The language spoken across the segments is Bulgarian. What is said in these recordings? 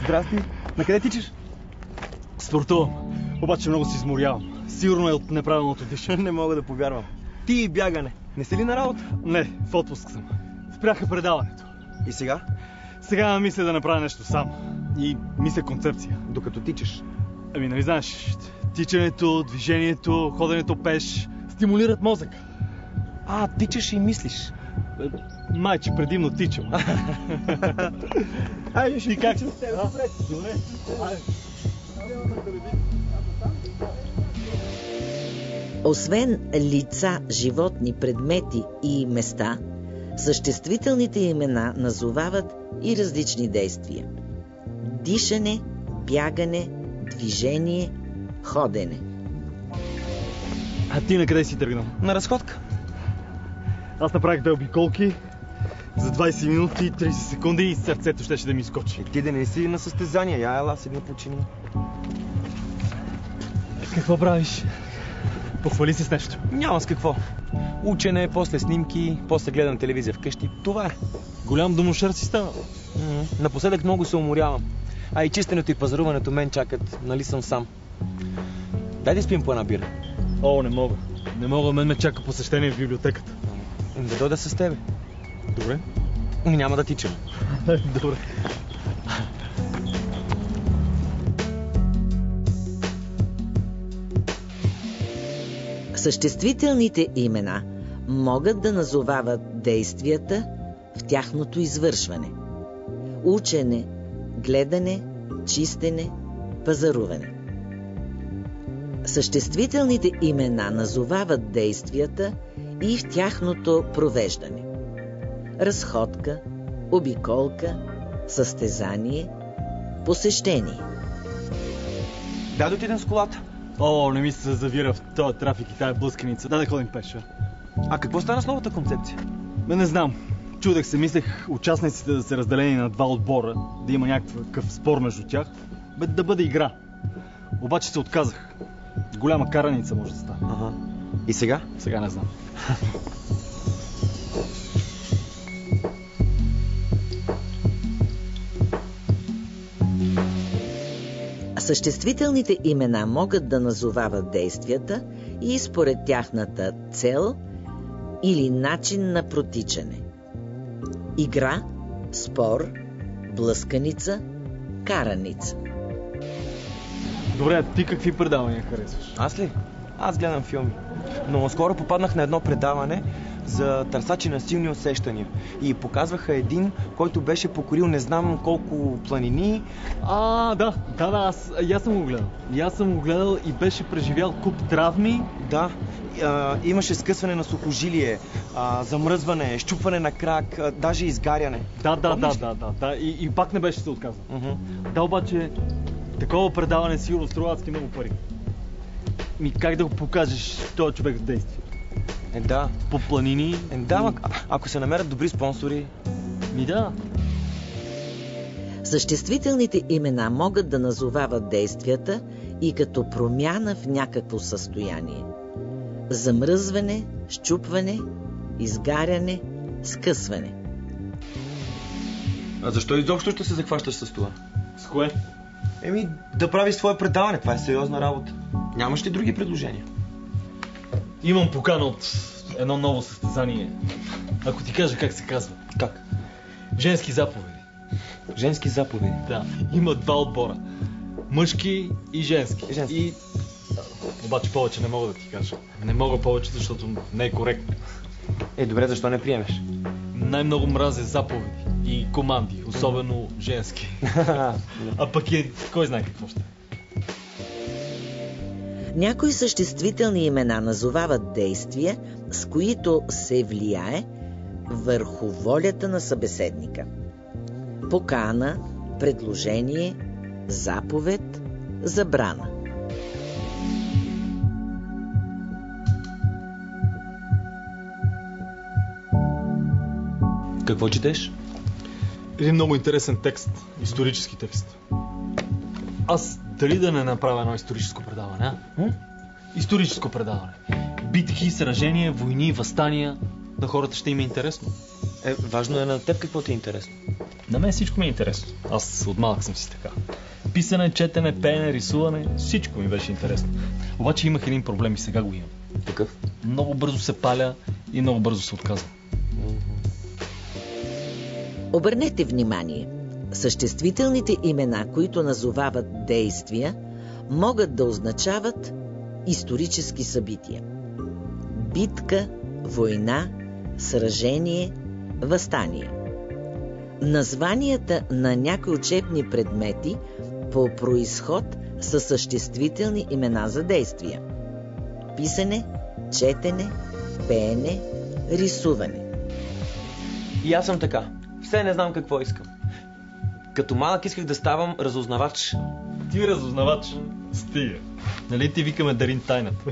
Здрасти. На къде тичаш? Спортувам. Обаче много се изморявам. Сигурно е от неправилното дишане. Не мога да повярвам. Ти и бягане. Не си ли на работа? Не, в отпуск съм. Спряха предаването. И сега? Сега мисля да направя нещо сам. И мисля концепция. Докато тичаш. Ами, нали знаеш, тичането, движението, ходенето пеш стимулират мозъка. Тичаш и мислиш. Майче, предимно тичам. Айде, ще как с теб. Добре. Освен лица, животни, предмети и места, съществителните имена назовават и различни действия. Дишане, бягане, движение, ходене. А ти на къде си тръгнал? На разходка. Аз направих 2 обиколки за 20 минути и 30 секунди и сърцето щеше да ми изкочи. Ти да не си на състезание. Ела, седни почини. Какво правиш? Похвали се с нещо. Няма с какво. Учене, после снимки, после гледам телевизия вкъщи. Това е. Голям домошар си стана. Напоследък много се уморявам. И чистенето и пазаруването мен чакат. Нали съм сам. Дай да спим по една бира. Не мога. Не мога, мен ме чака посещение в библиотеката. Да дойда с тебе. Добре. Няма да тичам. Добре. Съществителните имена могат да назовават действията в тяхното извършване. Учене, гледане, чистене, пазаруване. Съществителните имена назовават действията и в тяхното провеждане. Разходка, обиколка, състезание, посещение. Да отидем с колата. Не ми се завира в този трафик и тая блъсканица. Да ходим пеша. Какво стана с новата концепция? Не знам. Чудех се, мислех участниците да са разделени на 2 отбора, да има някакъв спор между тях, да бъде игра. Обаче се отказах. Голяма караница може да стане. И сега? Сега не знам. Съществителните имена могат да назовават действията и според тяхната цел или начин на протичане. Игра, спор, блъсканица, караница. Добре, а ти какви предавания харесваш? Аз ли? Аз гледам филми. Но скоро попаднах на едно предаване за търсачи на силни усещания. И показваха един, който беше покорил не знам колко планини. Да, аз съм го гледал и беше преживял куп травми. Да, имаше скъсване на сухожилие, замръзване, щупване на крак, даже изгаряне. Да. И пак не беше се отказал. Да, обаче такова предаване сигурно струва адски много пари. Как да го покажеш този човек в действие? Да. По планини? Ако се намерят добри спонсори... Да. Съществителните имена могат да назовават действията и като промяна в някакво състояние. Замръзване, щупване, изгаряне, скъсване. Защо изобщо ще се захващаш с това? С кое? Да правиш свое предаване. Това е сериозна работа. Нямаш ли други предложения? Имам покана от едно ново състезание. Ако ти кажа как се казва. Как? Женски заповеди. Женски заповеди? Да. Има 2 отбора. Мъжки и женски. Обаче повече не мога да ти кажа. Не мога повече, защото не е коректно. Добре, защо не приемеш? Най-много мразя заповеди и команди, особено женски. Пък кой знае какво ще. Някои съществителни имена назовават действия, с които се влияе върху волята на събеседника. Покана, предложение, заповед, забрана. Какво четеш? Един много интересен текст, исторически текст. Аз дали да не направя едно историческо предаване, Историческо предаване. Битки, сражения, войни, въстания. На хората ще им е интересно. Важно е на теб какво ти е интересно. На мен всичко ми е интересно. Аз от малък съм си така. Писане, четене, пеене, рисуване, всичко ми беше интересно. Обаче имах един проблем и сега го имам. Такъв? Много бързо се паля и много бързо се отказвам. Обърнете внимание. Съществителните имена, които назовават действия, могат да означават исторически събития. Битка, война, сражение, въстание. Названията на някои учебни предмети по произход са съществителни имена за действия. Писане, четене, пеене, рисуване. И аз съм така. Все не знам какво искам. Като малък исках да ставам разузнавач. Ти разузнавач? Стига. Нали ти викаме Дарин тайната?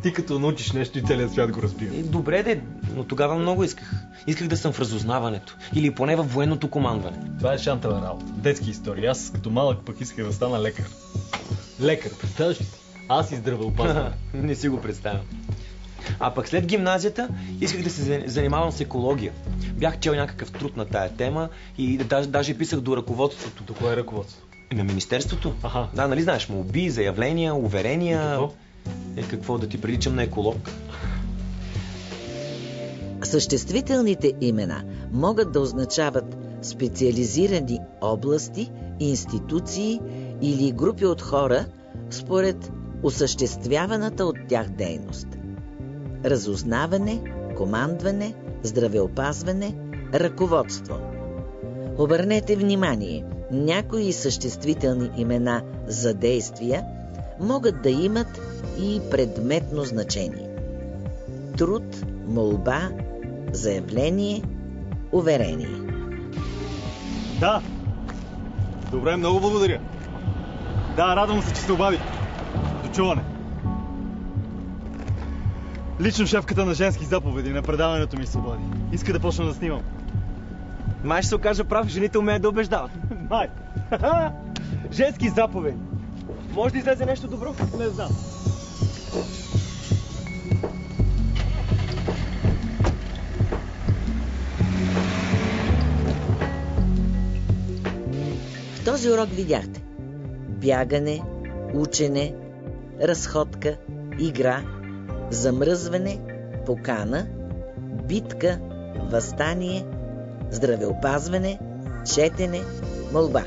Ти като научиш нещо и целият свят го разбира. Добре де, но тогава много исках. Исках да съм в разузнаването. Или поне във военното командване. Това е шантава работа. Детски истории. Аз като малък пък исках да стана лекар. Лекар, представяш ли си? Аз и здравеопазване. Не си го представям. А пък след гимназията исках да се занимавам с екология. Бях чел някакъв труд на тая тема и даже писах до ръководството. До кое е ръководство? На министерството. Аха. Да, нали знаеш, молби, заявления, уверения. Какво? Какво да ти приличам на еколог? Съществителните имена могат да означават специализирани области, институции или групи от хора според осъществяваната от тях дейност. Разузнаване, командване, здравеопазване, ръководство. Обърнете внимание, някои съществителни имена за действия могат да имат и предметно значение. Труд, молба, заявление, уверение. Да. Добре, много благодаря. Да, радвам се, че се обадих. До чуване. Лично шефката на женски заповеди на предаването ми се обади. Иска да почна да снимам. Май ще се окажа прав, жените умеят да убеждават. Май! Женски заповеди. Може да излезе нещо добро? Не знам. В този урок видяхте бягане, учене, разходка, игра, замръзване, покана, битка, въстание, здравеопазване, четене, молба.